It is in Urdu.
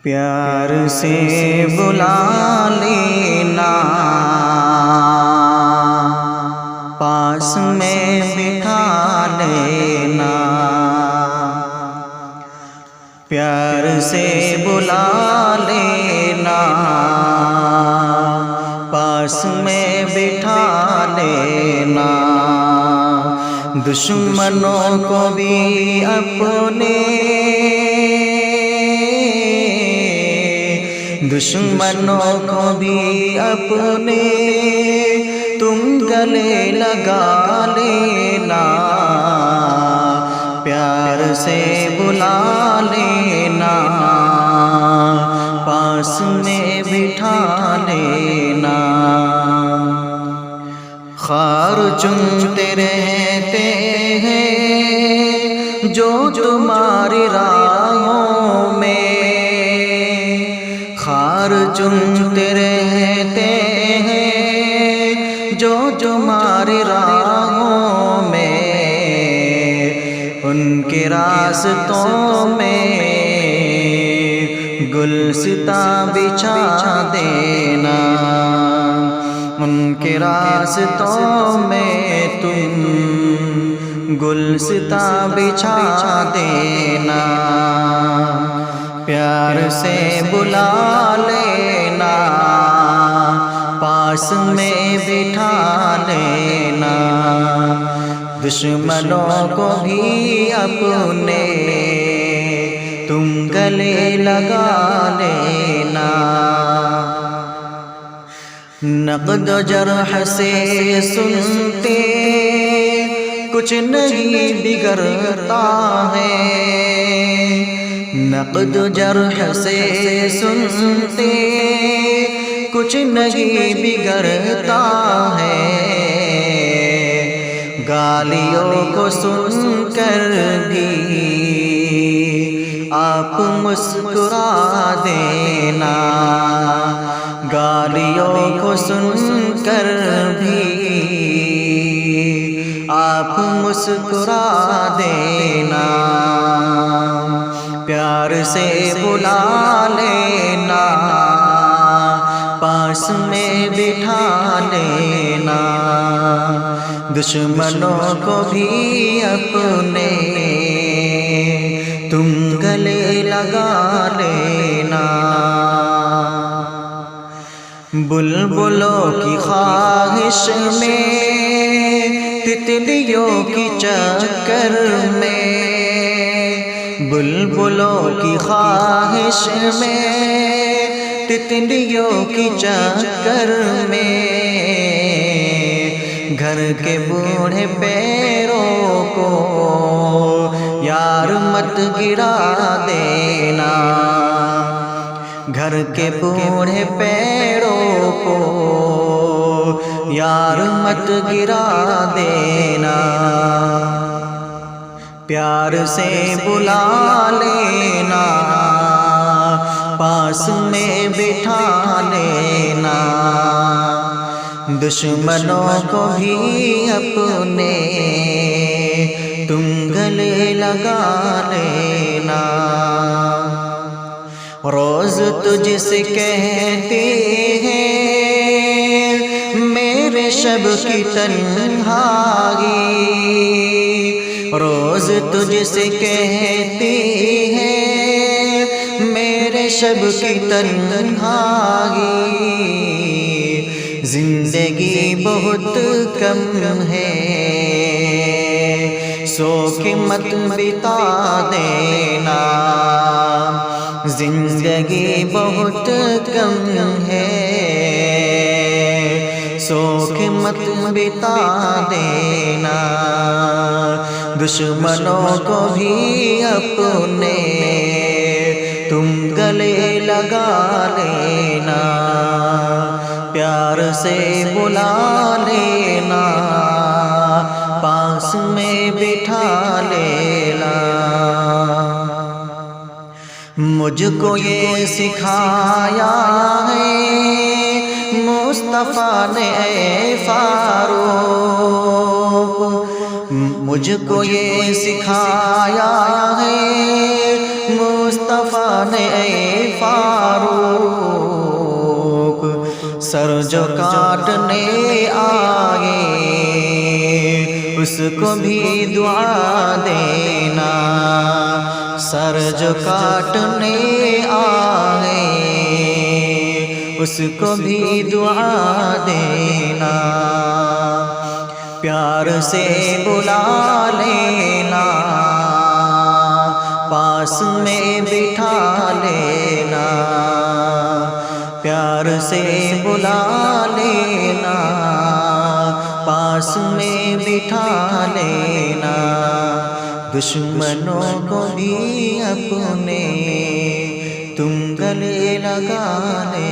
پیار سے بلا لینا، پاس میں بٹھا لینا، پیار سے بلا لینا، پاس میں بٹھا لینا، دشمنوں کو بھی اپنے، دشمنوں کو بھی اپنے تم گلے لگا لینا، پیار سے بلا لینا، پاس میں بٹھا لینا، خار چنتے رہتے ہیں جو تمہاری راہوں میں، خار چنتے رہتے ہیں جو تمہاری راہوں میں، ان کے راستوں میں گلستاں بچھا دینا، ان کے راستوں میں تم گلستاں بچھا دینا، پیار سے بلا لینا، پاس میں بٹھا لینا، دشمنوں کو بھی اپنے تم گلے لگا لینا، نقد و جرح سے سنتے کچھ نہیں بگڑتا ہے، نقد و جرح سے سنتے کچھ نہیں بگڑتا ہے، گالیوں کو سن کر بھی آپ مسکرا دینا، گالیوں کو سن کر بھی آپ مسکرا دینا، پیار سے بلا لینا، پاس میں بٹھا لینا، دشمنوں کو بھی اپنے تم گلے لگا لینا، بلبلوں کی خواہش میں تتلیوں کی چکر میں، بلبلوں کی خواہش میں تتلیوں کی چکر میں، گھر کے بوڑھے پیروں کو یار مت گرا دینا، گھر کے بوڑھے پیروں کو یار مت گرا دینا، پیار سے بلا لینا، پاس میں بٹھا لینا، دشمنوں کو بھی اپنے تم گلے لگا لینا، روز تجھ سے کہتے ہیں میرے شب کی تنہائی، روز تجھ سے کہتے ہیں میرے شب کی تنہائی، زندگی بہت کم ہے سو کے مت بتا دینا، زندگی بہت کم ہے سو کے مت بتا دینا، دشمنوں کو بھی اپنے تم گلے لگا لینا، پیار سے بلا لینا، پاس میں بٹھا لینا، مجھ کو یہ سکھایا ہے مصطفیٰ نے اے فاروق، مجھ کو یہ سکھایا ہے مصطفیٰ نے اے فاروق، سر جو کاٹنے آئے اس کو بھی دعا دینا، سر جو کاٹنے آئے اس کو بھی دعا دینا، پیار سے بلا لینا، پاس میں بٹھا لینا، پیار سے بلا لینا، پاس میں بٹھا لینا، دشمنوں کو بھی اپنے تم گلے لگا لینا۔